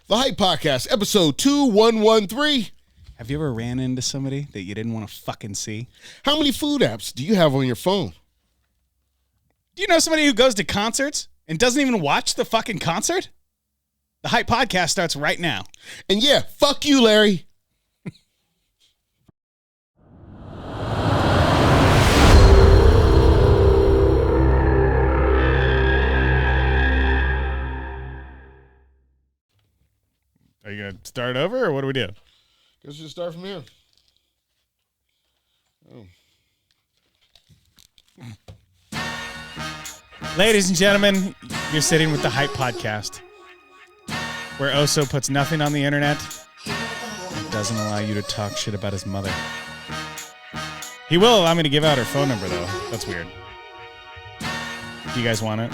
The Hype Podcast, episode 2113. Have you ever ran into somebody that you didn't want to fucking see? How many food apps do you have on your phone? Do you know somebody who goes to concerts and doesn't even watch the fucking concert? The Hype Podcast starts right now. And yeah, fuck you, Larry. Are you going to start over or what do we do? Guess we should start from here. Ladies and gentlemen, you're sitting with the Hype Podcast, where Oso puts nothing on the internet and doesn't allow you to talk shit about his mother. He will allow me to give out her phone number, though. That's weird. Do you guys want it?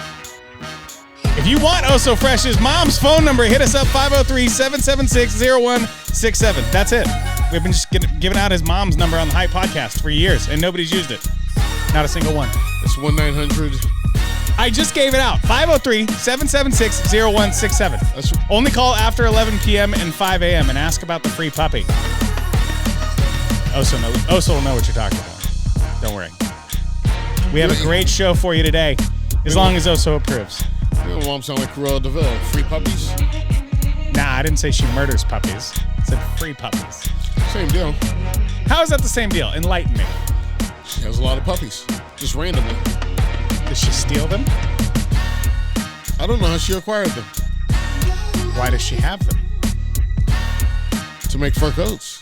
If you want Oso Fresh's mom's phone number, hit us up 503-776-0167. That's it. We've been just giving out his mom's number on the Hype Podcast for years, and nobody's used it. Not a single one. It's 1-900. I just gave it out. 503-776-0167. That's Only call after 11 p.m. and 5 a.m. and ask about the free puppy. Oso will know what you're talking about. Don't worry. We have a great show for you today, as long as Oso approves. Your mom sound like Cruella de Vil. Free puppies? Nah, I didn't say she murders puppies. I said free puppies. Same deal. How is that the same deal? Enlighten me. She has a lot of puppies. Just randomly. Does she steal them? I don't know how she acquired them. Why does she have them? To make fur coats.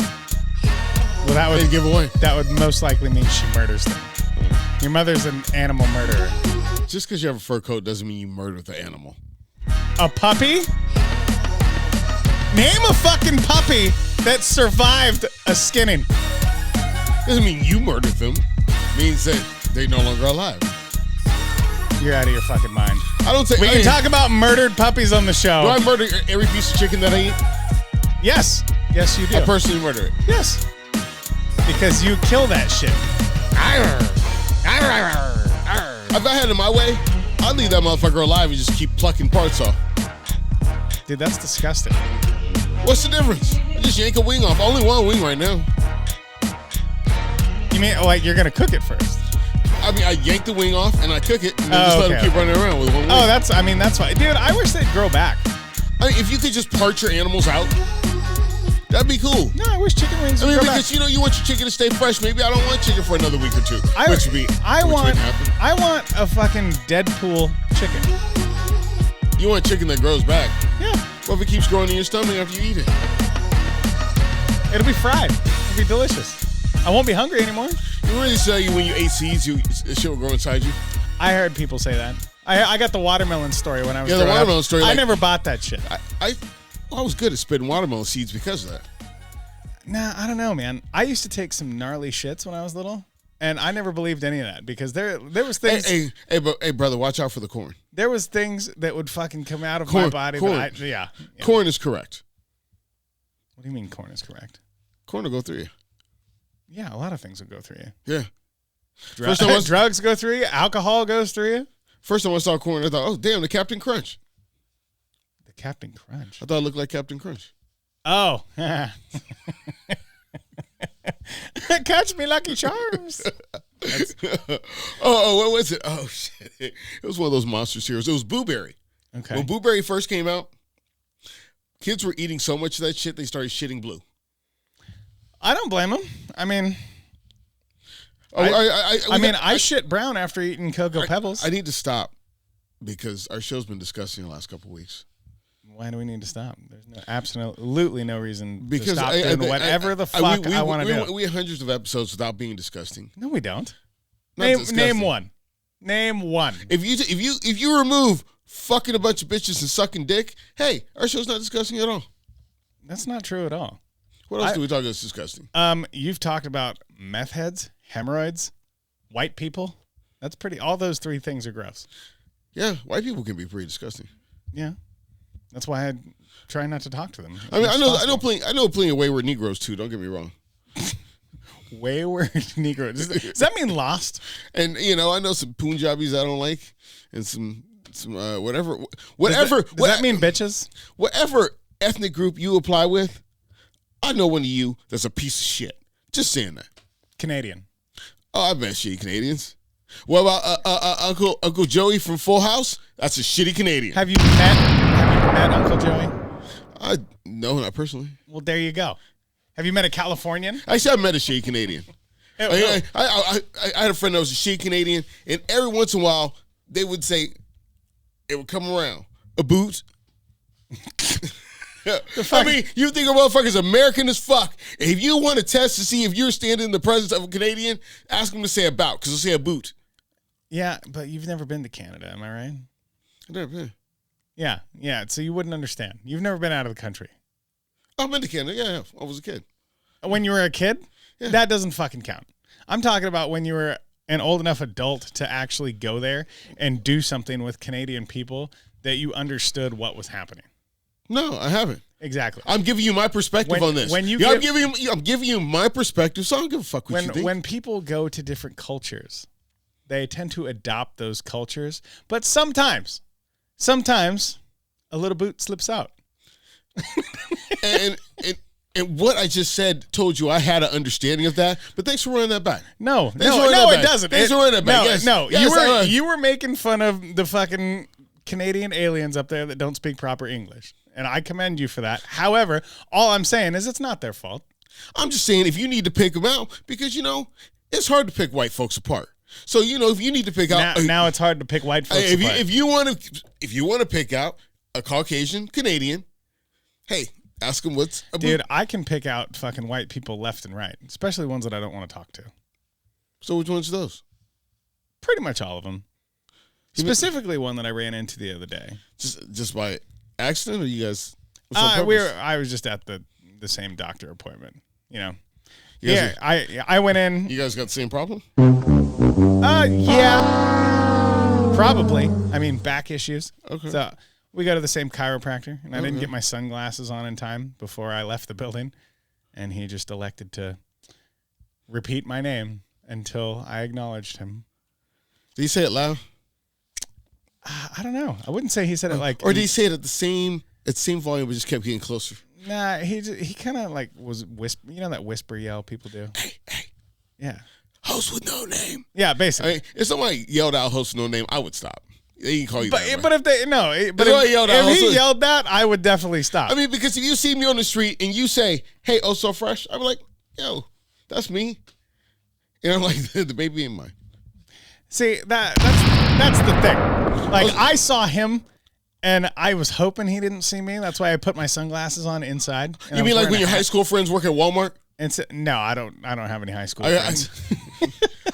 Well, that They would give away. that would most likely mean she murders them. Your mother's an animal murderer. Just because you have a fur coat doesn't mean you murdered the animal. A puppy? Name a fucking puppy that survived a skinning. Doesn't mean you murdered them. Means that they're no longer alive. You're out of your fucking mind. I don't say We can talk about murdered puppies on the Do show. I murder every piece of chicken that I eat? Yes. Yes, you do. I personally murder it. Yes. Because you kill that shit. If I had it my way, I'd leave that motherfucker alive and just keep plucking parts off. Dude, that's disgusting. What's the difference? I just yank a wing off. Only one wing right now. You mean like you're going to cook it first? I mean, I yank the wing off and I cook it and then just let okay, them keep running around with one wing. Oh, that's fine. Dude, I wish they'd grow back. I mean, if you could just part your animals out, that'd be cool. No, I wish chicken wings I would mean, grow because back. you want your chicken to stay fresh. Maybe I don't want chicken for another week or two. I want wouldn't happen. a fucking Deadpool chicken. You want chicken that grows back. Yeah. What if it keeps growing in your stomach after you eat it? It'll be fried. It'll be delicious. I won't be hungry anymore. You really say when you ate seeds, the shit will grow inside you? I heard people say that. I got the watermelon story when I was Yeah, the growing watermelon up. story, I like- never bought that shit. I was good at spitting watermelon seeds because of that. Nah, I don't know, man. I used to take some gnarly shits when I was little, and I never believed any of that because there was things Hey, brother, watch out for the corn. there was things that would fucking come out of my body. Corn. Yeah. Corn is correct. What do you mean corn is correct? Corn will go through you. Yeah, a lot of things will go through you. Yeah. First time I was- Drugs go through you. Alcohol goes through you. First time I saw corn, I thought, oh, damn, the Captain Crunch. The Captain Crunch. I thought it looked like Captain Crunch. Oh. Catch me, Lucky Charms. What was it? Oh, shit. It was one of those monster cereals. It was Blueberry. Okay. When Blueberry first came out, kids were eating so much of that shit, they started shitting blue. I don't blame them. I mean, Oh, I shit brown after eating Cocoa Pebbles. I need to stop because our show's been disgusting the last couple of weeks. Why do we need to stop? There's absolutely no reason Because to stop doing whatever the fuck I want to do. We have hundreds of episodes without being disgusting. No, we don't. Not Name disgusting. one. Name one. If you remove fucking a bunch of bitches and sucking dick, hey, our show's not disgusting at all. That's not true at all. What else do we talk that's disgusting? You've talked about meth heads, hemorrhoids, white people. That's pretty. All those three things are gross. Yeah, white people can be pretty disgusting. Yeah, that's why I try not to talk to them. I mean, I know plenty of wayward Negroes too. Don't get me wrong. Wayward Negro. Does that mean lost? And I know some Punjabis I don't like, and some whatever. Does that mean bitches? Whatever ethnic group you apply with, I know one of you that's a piece of shit. Just saying that. Canadian. Oh, I've met shitty Canadians. What about Uncle Joey from Full House? That's a shitty Canadian. Have you met Uncle Joey? No, not personally. Well, there you go. Have you met a Californian? Actually, I met a shitty Canadian. I had a friend that was a shitty Canadian, and every once in a while, they would say, it would come around, a boot. I mean, you think a motherfucker's American as fuck. If you want to test to see if you're standing in the presence of a Canadian, ask him to say about, because he'll say a boot. Yeah, but you've never been to Canada, am I right? I've never been. Yeah, so you wouldn't understand. You've never been out of the country. I've been to Canada, yeah, I was a kid. When you were a kid? Yeah. That doesn't fucking count. I'm talking about when you were an old enough adult to actually go there and do something with Canadian people that you understood what was happening. No, I haven't. Exactly. I'm giving you my perspective on this. I'm giving you my perspective, so I don't give a fuck what you think. When people go to different cultures, they tend to adopt those cultures, but sometimes a little boot slips out. and what I just said told you I had an understanding of that, but thanks for running that back. No, it doesn't. Thanks for running that back. You were making fun of the fucking Canadian aliens up there that don't speak proper English, and I commend you for that. However, all I'm saying is it's not their fault. I'm just saying if you need to pick them out, because it's hard to pick white folks apart. So if you need to pick out now it's hard to pick white folks apart. If you want to pick out a Caucasian Canadian, hey, ask them what's a dude. I can pick out fucking white people left and right, especially ones that I don't want to talk to. So which ones are those? Pretty much all of them. Specifically, one that I ran into the other day. Just by accident, or you guys? I was just at the same doctor appointment. I went in. You guys got the same problem? Yeah, probably. I mean, back issues. Okay. So we go to the same chiropractor, and I didn't get my sunglasses on in time before I left the building, and he just elected to repeat my name until I acknowledged him. Did he say it loud? I don't know. I wouldn't say he said it like. Or did he say it at the same volume, but just kept getting closer? Nah, he kind of like was whisper. You know that whisper yell people do. Hey. Yeah. Host with no name. Yeah, basically. If somebody yelled out "host with no name," I would stop. They can call you that. But if he yelled that, I would definitely stop. I mean, because if you see me on the street and you say, "Hey, oh so fresh," I'm like, "Yo, that's me," and I'm like, "The baby ain't mine." See, that's the thing. Like, I saw him, and I was hoping he didn't see me. That's why I put my sunglasses on inside. You mean like when your high school friends work at Walmart? No, I don't have any high school friends.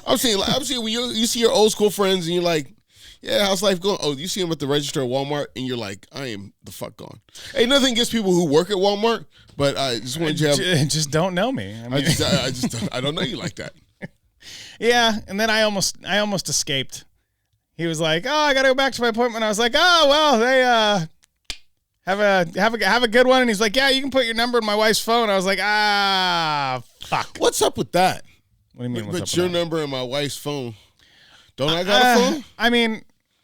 I'm saying when you see your old school friends and you're like, yeah, how's life going? Oh, you see them at the register at Walmart and you're like, I am the fuck gone. Hey, nothing against people who work at Walmart, but I just wanted you to have... Just don't know me. I mean, I don't know you like that. Yeah, and then I almost escaped. He was like, "Oh, I got to go back to my appointment." I was like, "Oh, well, they have a good one." And he's like, "Yeah, you can put your number in my wife's phone." I was like, fuck. What's up with that? What do you mean? What's up with your number in my wife's phone? Don't I got a phone? I mean,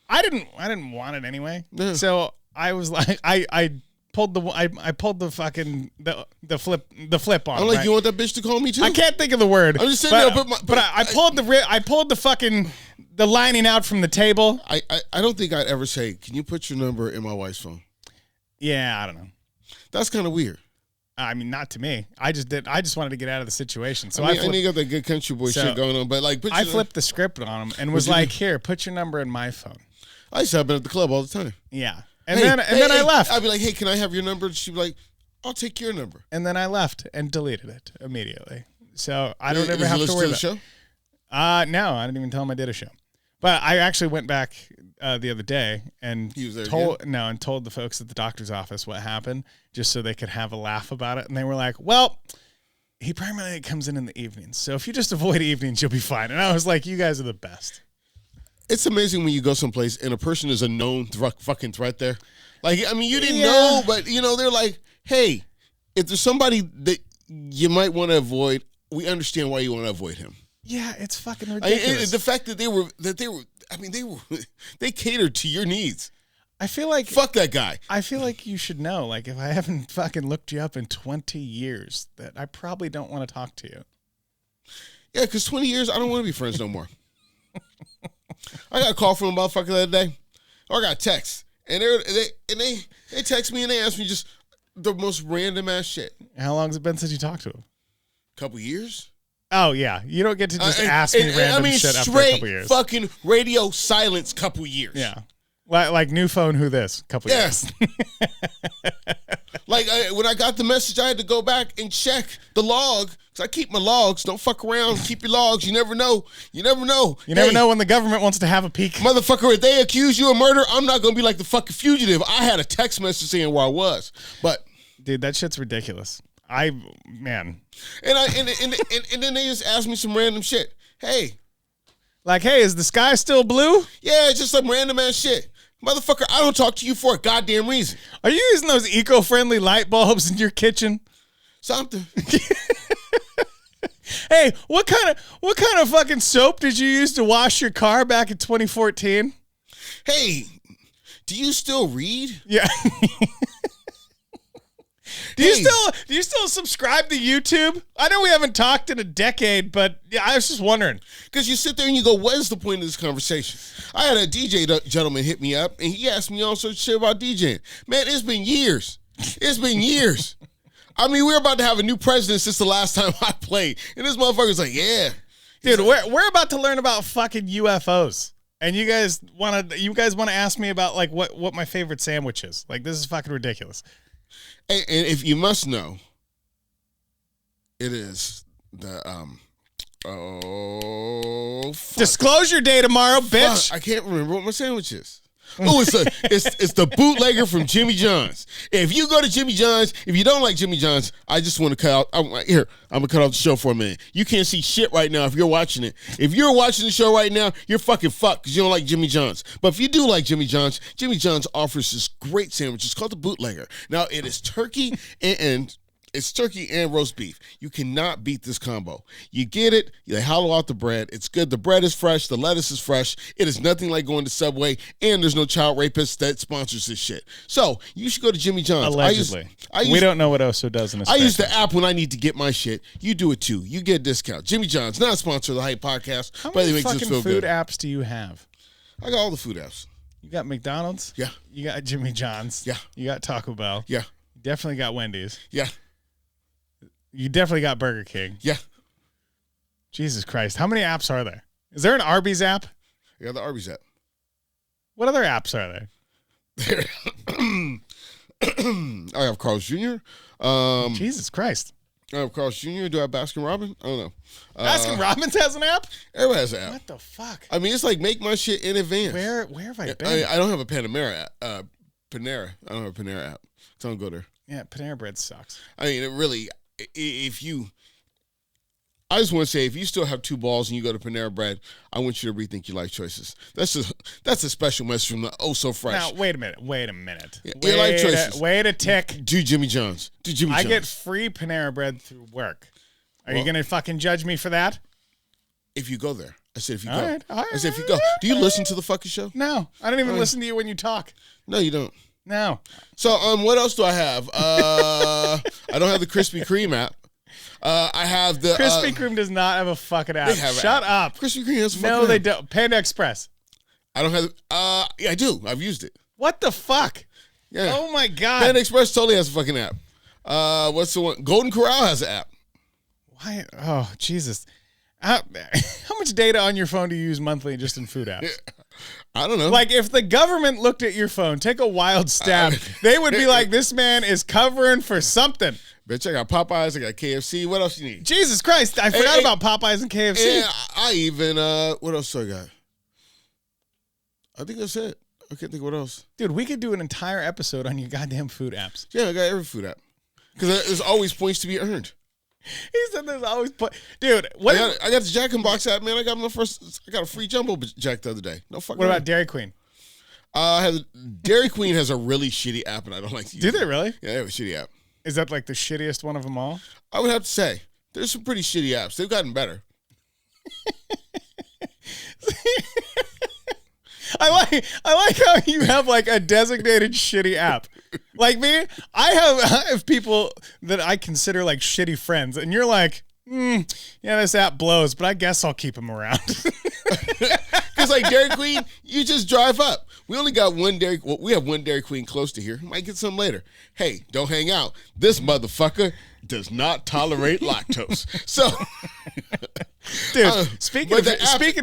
I didn't want it anyway. Yeah. So I was like, I pulled the fucking the flip on. I'm like, right? You want that bitch to call me too? I can't think of the word. I'm just sitting there. But I pulled the fucking the lining out from the table. I don't think I'd ever say, "Can you put your number in my wife's phone?" Yeah, I don't know. That's kind of weird. I mean, not to me. I just wanted to get out of the situation. So I know you got that good country boy shit going on, but like, I flipped the script on him and was like, "Here, put your number in my phone." I used to have been at the club all the time. Yeah. And then I left. I'd be like, "Hey, can I have your number?" She'd be like, "I'll take your number." And then I left and deleted it immediately. So I don't ever have to worry about it. No, I didn't even tell him I did a show. But I actually went back the other day and told the folks at the doctor's office what happened, just so they could have a laugh about it. And they were like, "Well, he primarily comes in the evenings, so if you just avoid evenings, you'll be fine." And I was like, "You guys are the best." It's amazing when you go someplace and a person is a known fucking threat there. Like, I mean, you didn't know, but, they're like, "Hey, if there's somebody that you might want to avoid, we understand why you want to avoid him." Yeah, it's fucking ridiculous. The fact that they catered to your needs. I feel like Fuck that guy. I feel like you should know. Like, if I haven't fucking looked you up in 20 years, that I probably don't want to talk to you. Yeah, because 20 years, I don't want to be friends no more. I got a call from a motherfucker the other day. Or I got a text. And they text me and they ask me just the most random ass shit. How long has it been since you talked to him? Couple years? Oh, yeah. You don't get to just ask me random shit after a couple years. Fucking radio silence couple years. Yeah. Like new phone, who this? Couple years. Like when I got the message, I had to go back and check the log. Because I keep my logs. Don't fuck around. Keep your logs. You never know. You never know. You never know when the government wants to have a peek. Motherfucker, if they accuse you of murder, I'm not going to be like the fucking fugitive. I had a text message saying where I was. But dude, that shit's ridiculous. Man. And then they just asked me some random shit. Hey, is the sky still blue? yeah, it's just some random ass shit. Motherfucker, I don't talk to you for a goddamn reason. Are you using those eco-friendly light bulbs in your kitchen? Something. Hey, what kind of fucking soap did you use to wash your car back in 2014? Hey, do you still read? Yeah. Do you still subscribe to YouTube? I know we haven't talked in a decade, but yeah, I was just wondering. Because you sit there and you go, what is the point of this conversation? I had a DJ gentleman hit me up, and he asked me all sorts of shit about DJing. Man, it's been years. It's been years. I mean, we're about to have a new president since the last time I played. And this motherfucker's like, yeah. Dude, we're about to learn about fucking UFOs. And you guys want to ask me about like what my favorite sandwich is. Like, this is fucking ridiculous. And if you must know, it is the disclosure day tomorrow, bitch. Fuck, I can't remember what my sandwich is. Oh, it's the bootlegger from Jimmy John's. If you go to Jimmy John's, if you don't like Jimmy John's, I just want to cut out. I'm gonna cut off the show for a minute. You can't see shit right now if you're watching it. If you're watching the show right now, you're fucking fucked because you don't like Jimmy John's. But if you do like Jimmy John's offers this great sandwich. It's called the bootlegger. Now it is turkey and it's turkey and roast beef. You cannot beat this combo. You get it, you hollow out the bread. It's good. The bread is fresh. The lettuce is fresh. It is nothing like going to Subway, and there's no child rapist that sponsors this shit. So you should go to Jimmy John's. Allegedly. We don't know what Oso does in his I use the app when I need to get my shit. You do it too. You get a discount. Jimmy John's, not a sponsor of the Hype Podcast. How but many it makes us fucking feel food good. apps do you have? I got all the food apps. You got McDonald's? Yeah. You got Jimmy John's? Yeah. You got Taco Bell? Yeah. You definitely got Wendy's. Yeah. You definitely got Burger King. Yeah. Jesus Christ. How many apps are there? Is there an Arby's app? I got the Arby's app. What other apps are there? I have Carl's Jr. Jesus Christ. I have Carl's Jr. Do I have Baskin Robbins? I don't know. Baskin Robbins has an app? Everybody has an app. What the fuck? I mean, it's like make my shit in advance. Where have I been? I don't have a Panera app. Panera. I don't have a Panera app. So I don't go there. Yeah, Panera Bread sucks. I mean, it really, I just want to say, if you still have two balls and you go to Panera Bread, I want you to rethink your life choices. That's a special message from the Oh So Fresh. Now, wait a minute. Yeah, your life choices. Wait a tick. Do Jimmy John's. I get free Panera Bread through work. Are you going to fucking judge me for that? If you go there. I said if you All go. right. I said if you go. Do you listen to the fucking show? No. I don't even listen to you when you talk. No, you don't. No. So, what else do I have? I don't have the Krispy Kreme app. I have the Krispy Kreme does not have a fucking app. Shut up. Krispy Kreme has a fucking No, app. they don't. Panda Express. I don't have. Yeah, I do. I've used it. What the fuck? Yeah. Oh my god. Panda Express totally has a fucking app. What's the one? Golden Corral has an app. Why? Oh Jesus. How much data on your phone do you use monthly just in food apps? I don't know. Like, if the government looked at your phone, take a wild stab, they would be like, this man is covering for something. Bitch, I got Popeyes, I got KFC. What else you need? Jesus Christ, I forgot about Popeyes and KFC. And I even, what else do I got? I think that's it. I can't think what else. Dude, we could do an entire episode on your goddamn food apps. Yeah, I got every food app. Because there's always points to be earned. He said there's always dude. I got the Jack in Box app, man. I got a free jumbo jack the other day. No fucking. What about Dairy Queen? Dairy Queen has a really shitty app, and I don't like to use it. Do they really? Yeah, they have a shitty app. Is that like the shittiest one of them all? I would have to say there's some pretty shitty apps. They've gotten better. I like how you have like a designated shitty app. Like me, I have people that I consider like shitty friends, and you're like, yeah, this app blows, but I guess I'll keep him around. Because like Dairy Queen, you just drive up. We only got one Dairy. Well, we have one Dairy Queen close to here. Might get some later. Hey, don't hang out. This motherfucker does not tolerate lactose. So, dude, speaking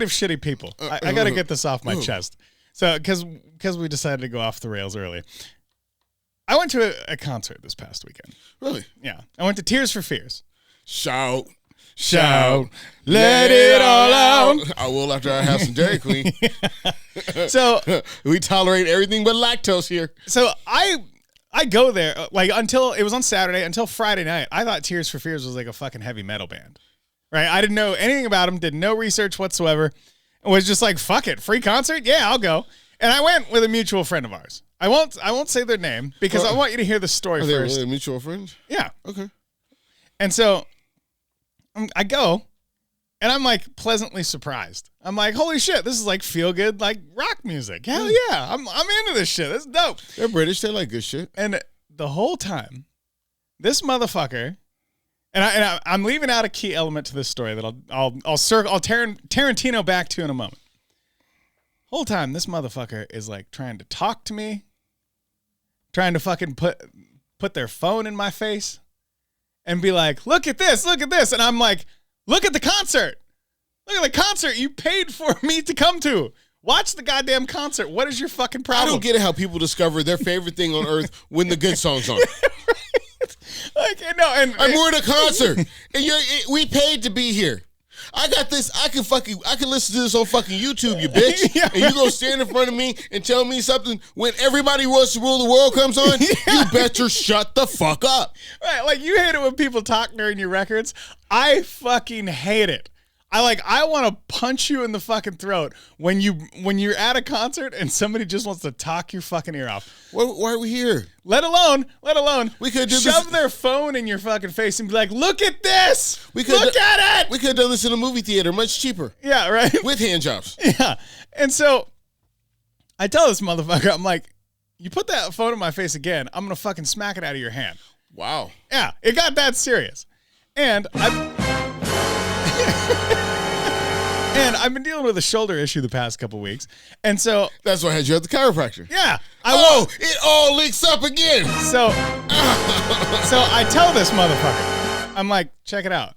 of shitty people, I got to get this off my chest. So, because we decided to go off the rails early, I went to a concert this past weekend. Really? Yeah, I went to Tears for Fears. Shout, let it all out. I will after I have some Dairy Queen. So we tolerate everything but lactose here. So I go there like until it was on Saturday until Friday night. I thought Tears for Fears was like a fucking heavy metal band, right? I didn't know anything about them. Did no research whatsoever. It was just like, fuck it, free concert, yeah, I'll go. And I went with a mutual friend of ours. I won't say their name because I want you to hear the story first. Are they mutual friends? Yeah. Okay. And so I go, and I'm like pleasantly surprised. I'm like, holy shit, this is like feel good, like rock music. Hell yeah, I'm into this shit. This is dope. They're British. They like good shit. And the whole time, this motherfucker, and I'm leaving out a key element to this story that I'll Tarantino back to in a moment. Whole time, this motherfucker is like trying to talk to me, trying to fucking put their phone in my face, and be like, look at this, and I'm like, look at the concert. Look at the concert you paid for me to come to. Watch the goddamn concert. What is your fucking problem? I don't get it how people discover their favorite thing on earth when the good song's on. Like, no, and we're at a concert, and we paid to be here. I got this. I can listen to this on fucking YouTube, you bitch. Yeah, and you gonna stand in front of me and tell me something when Everybody Wants to Rule the World comes on? Yeah. You better shut the fuck up. Right, like you hate it when people talk during your records. I fucking hate it. I want to punch you in the fucking throat when you're at a concert and somebody just wants to talk your fucking ear off. Why are we here? Let alone we could shove their phone in your fucking face and be like, look at this. Look at it. We could have done this in a movie theater, much cheaper. Yeah, right. With hand jobs. Yeah. And so I tell this motherfucker, I'm like, you put that phone in my face again, I'm going to fucking smack it out of your hand. Wow. Yeah, it got that serious. And I've been dealing with a shoulder issue the past couple weeks. And so that's why I had you at the chiropractor. Yeah. It all links up again. So I tell this motherfucker, I'm like, check it out.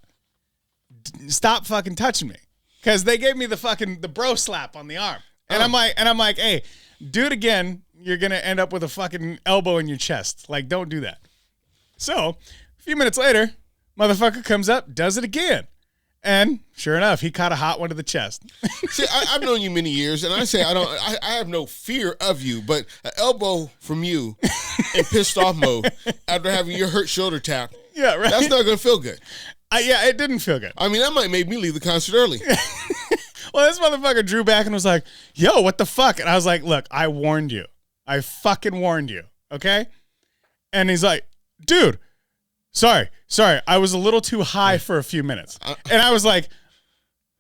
Stop fucking touching me. Because they gave me the bro slap on the arm. And I'm like, hey, do it again. You're gonna end up with a fucking elbow in your chest. Like, don't do that. So, a few minutes later, motherfucker comes up, does it again. And sure enough, he caught a hot one to the chest. See, I've known you many years, and I say I have no fear of you, but an elbow from you in pissed off mode after having your hurt shoulder tapped, yeah, right. That's not going to feel good. Yeah, it didn't feel good. I mean, that might make me leave the concert early. Well, this motherfucker drew back and was like, yo, what the fuck? And I was like, look, I warned you. I fucking warned you, okay? And he's like, dude, sorry. I was a little too high for a few minutes. And I was like,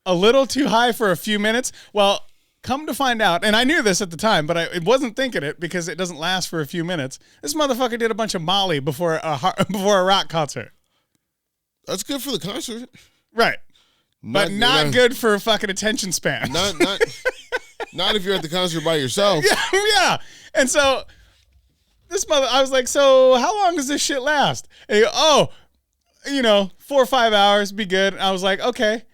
a little too high for a few minutes? Well, come to find out, and I knew this at the time, but I wasn't thinking it because it doesn't last for a few minutes. This motherfucker did a bunch of Molly before a rock concert. That's good for the concert. Right. But not good for fucking attention span. Not if you're at the concert by yourself. Yeah. And so I was like, so how long does this shit last? And he goes, 4 or 5 hours, be good. And I was like, okay,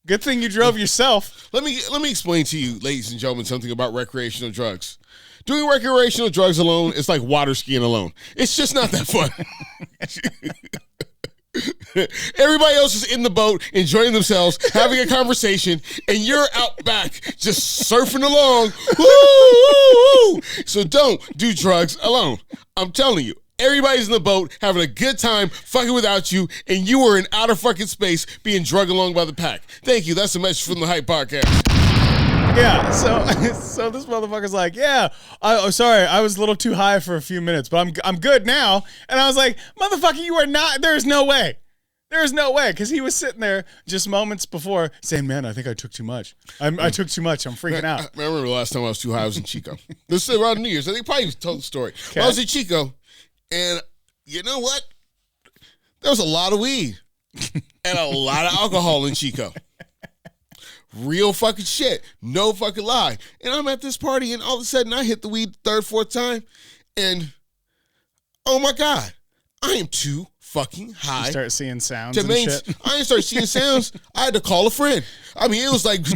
good thing you drove yourself. Let me explain to you, ladies and gentlemen, something about recreational drugs. Doing recreational drugs alone is like water skiing alone. It's just not that fun. Everybody else is in the boat, enjoying themselves, having a conversation, and you're out back just surfing along. Woo! So don't do drugs alone. I'm telling you. Everybody's in the boat, having a good time, fucking without you, and you are in outer fucking space being drugged along by the pack. Thank you. That's the message from the Hype Podcast. Yeah, so this motherfucker's like, yeah, sorry, I was a little too high for a few minutes, but I'm good now. And I was like, motherfucker, you are not, there's no way. There's no way, because he was sitting there just moments before saying, man, I think I took too much. I took too much. I'm freaking out. I remember the last time I was too high, I was in Chico. This is around New Year's. I think probably told the story. Okay. I was in Chico, and you know what? There was a lot of weed and a lot of alcohol in Chico. Real fucking shit. No fucking lie. And I'm at this party, and all of a sudden, I hit the weed third, fourth time, and oh my God, I am too fucking high. You start seeing sounds and shit. I didn't start seeing sounds. I had to call a friend. I mean, it was like,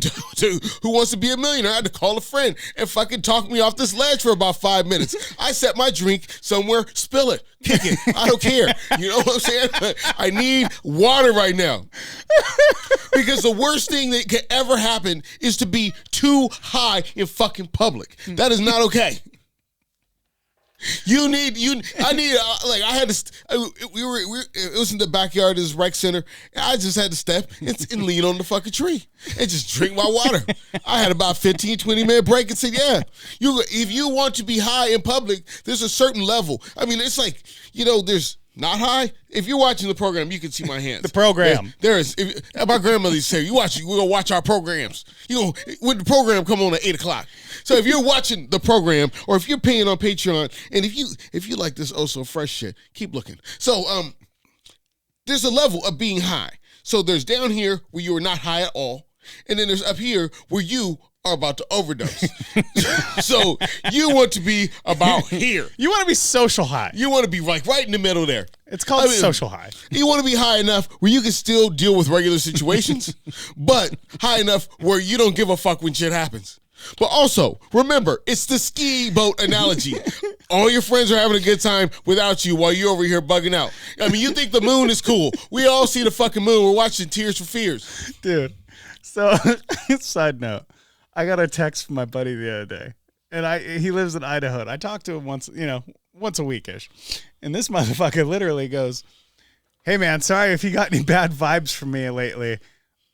Who Wants to Be a Millionaire? I had to call a friend and fucking talk me off this ledge for about 5 minutes. I set my drink somewhere, spill it, kick it. I don't care. You know what I'm saying? I need water right now. Because the worst thing that could ever happen is to be too high in fucking public. That is not okay. I had to, it was in the backyard of this rec center. I just had to step and lean on the fucking tree and just drink my water. I had about 15, 20-minute break and said, yeah, if you want to be high in public, there's a certain level. I mean, it's like, there's not high. If you're watching the program, you can see my hands. The program. There is. My grandmother used to say, we're going to watch our programs. When the program come on at 8 o'clock. So if you're watching the program or if you're paying on Patreon, and if you like this Oh So Fresh shit, keep looking. So there's a level of being high. So there's down here where you are not high at all. And then there's up here where you are about to overdose. So you want to be about here. You want to be social high. You want to be like right in the middle there. It's called social high. You want to be high enough where you can still deal with regular situations, but high enough where you don't give a fuck when shit happens. But also, remember, it's the ski boat analogy. All your friends are having a good time without you while you're over here bugging out. I mean, you think the moon is cool. We all see the fucking moon. We're watching Tears for Fears. Dude, so, side note, I got a text from my buddy the other day, and he lives in Idaho. And I talk to him once a week-ish. And this motherfucker literally goes, hey, man, sorry if you got any bad vibes from me lately.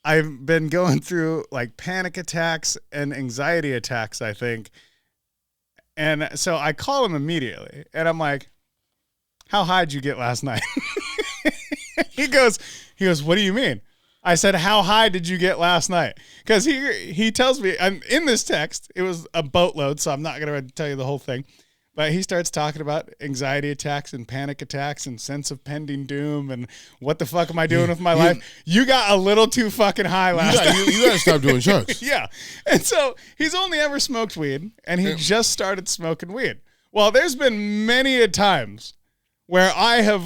I've been going through like panic attacks and anxiety attacks, I think. And so I call him immediately and I'm like, how high did you get last night? He goes, what do you mean? I said, how high did you get last night? Because he tells me, I'm in this text, it was a boatload, so I'm not going to tell you the whole thing. But he starts talking about anxiety attacks and panic attacks and sense of pending doom and what the fuck am I doing with my life? You got a little too fucking high last night. You got to stop doing drugs. Yeah. And so he's only ever smoked weed, and he just started smoking weed. Well, there's been many a times where I have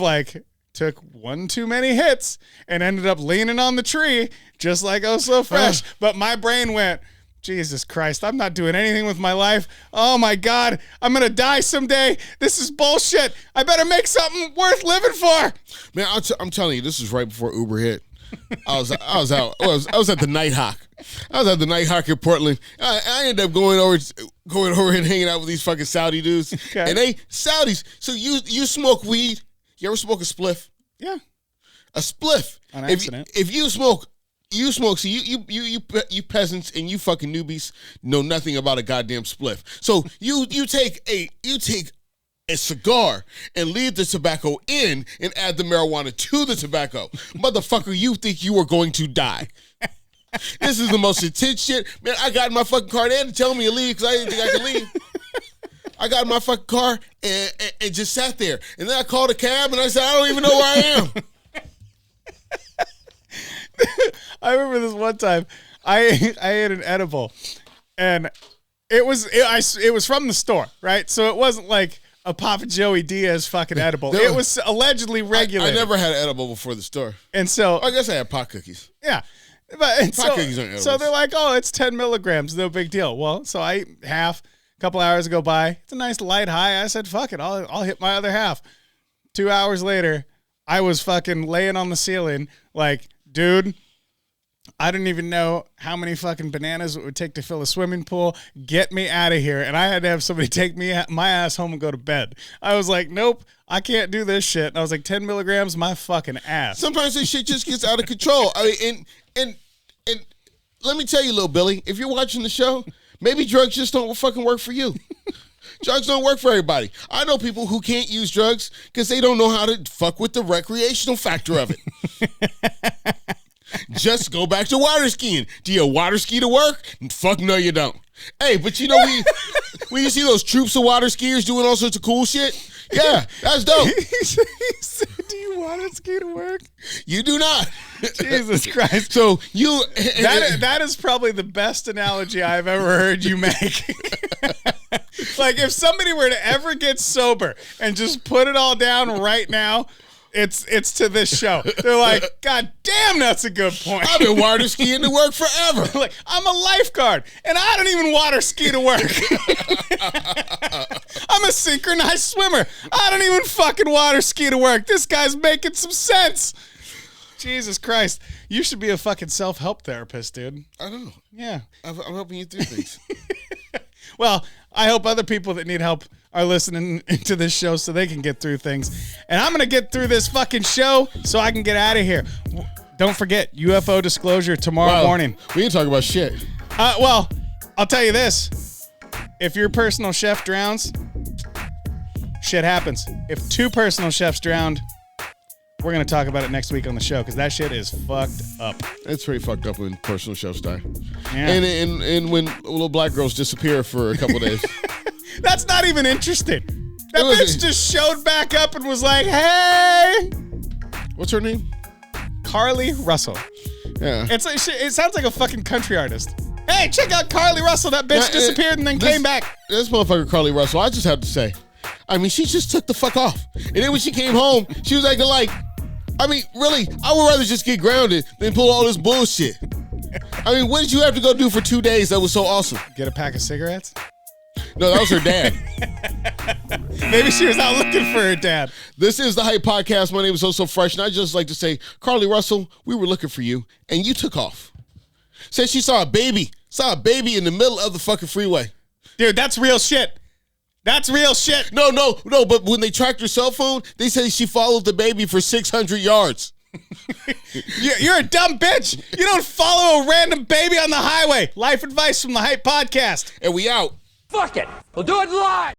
took one too many hits and ended up leaning on the tree just like Oh So Fresh. But my brain went, Jesus Christ, I'm not doing anything with my life. Oh my God, I'm going to die someday. This is bullshit. I better make something worth living for. Man, I'm telling you, this is right before Uber hit. I was at the Nighthawk. I was at the Nighthawk in Portland. I ended up going over and hanging out with these fucking Saudi dudes. Okay. And they Saudis. So you smoke weed? You ever smoke a spliff? Yeah. A spliff. On accident. If you smoke. So you peasants and you fucking newbies know nothing about a goddamn spliff. So you take a cigar and leave the tobacco in and add the marijuana to the tobacco. Motherfucker, you think you are going to die. This is the most intense shit. Man, I got in my fucking car. They had to tell me to leave because I didn't think I could leave. I got in my fucking car and just sat there. And then I called a cab and I said, I don't even know where I am. I remember this one time I ate an edible and it was from the store, right? So it wasn't like a Papa Joey Diaz fucking edible. It was allegedly regulated. I never had an edible before the store. And so I guess I had pot cookies. Yeah. But pot cookies aren't edibles. So they're like, oh, it's 10 milligrams, no big deal. Well, so I ate half, a couple hours go by. It's a nice light high. I said, fuck it, I'll hit my other half. 2 hours later, I was fucking laying on the ceiling like, dude, I didn't even know how many fucking bananas it would take to fill a swimming pool. Get me out of here. And I had to have somebody take my ass home and go to bed. I was like, nope, I can't do this shit. And I was like, 10 milligrams, my fucking ass. Sometimes this shit just gets out of control. I mean, and let me tell you, little Billy, if you're watching the show, maybe drugs just don't fucking work for you. Drugs don't work for everybody. I know people who can't use drugs because they don't know how to fuck with the recreational factor of it. Just go back to water skiing. Do you water ski to work? Fuck no, you don't. Hey, but you know when you see those troops of water skiers doing all sorts of cool shit, yeah, that's dope. He said, do you water ski to work? You do not. Jesus Christ. So you that is probably the best analogy I've ever heard you make. Like if somebody were to ever get sober and just put it all down right now, it's to this show. They're like, God damn, that's a good point. I've been water skiing to work forever. Like, I'm a lifeguard and I don't even water ski to work. I'm a synchronized swimmer. I don't even fucking water ski to work. This guy's making some sense. Jesus Christ. You should be a fucking self-help therapist, dude. I know. Yeah. I'm helping you through things. Well, I hope other people that need help are listening to this show so they can get through things. And I'm going to get through this fucking show so I can get out of here. Don't forget, UFO disclosure tomorrow morning. We didn't talk about shit. Well, I'll tell you this. If your personal chef drowns, shit happens. If 2 personal chefs drowned, we're going to talk about it next week on the show because that shit is fucked up. It's pretty fucked up when personal chefs die. Yeah. And when little black girls disappear for a couple days. That's not even interesting. That bitch just showed back up and was like, hey. What's her name? Carly Russell. Yeah. It sounds like a fucking country artist. Hey, check out Carly Russell. That bitch disappeared and then came back. This motherfucker Carly Russell, I just have to say, I mean, she just took the fuck off. And then when she came home, she was acting like, I mean, really, I would rather just get grounded than pull all this bullshit. I mean, what did you have to go do for 2 days that was so awesome? Get a pack of cigarettes? No, that was her dad. Maybe she was out looking for her dad. This is the Hype Podcast. My name is So Fresh, and I just like to say, Carly Russell, we were looking for you, and you took off. Said she saw a baby in the middle of the fucking freeway. Dude, that's real shit. That's real shit. No, but when they tracked her cell phone, they say she followed the baby for 600 yards. You're a dumb bitch. You don't follow a random baby on the highway. Life advice from the Hype Podcast. And we out. Fuck it. We'll do it live.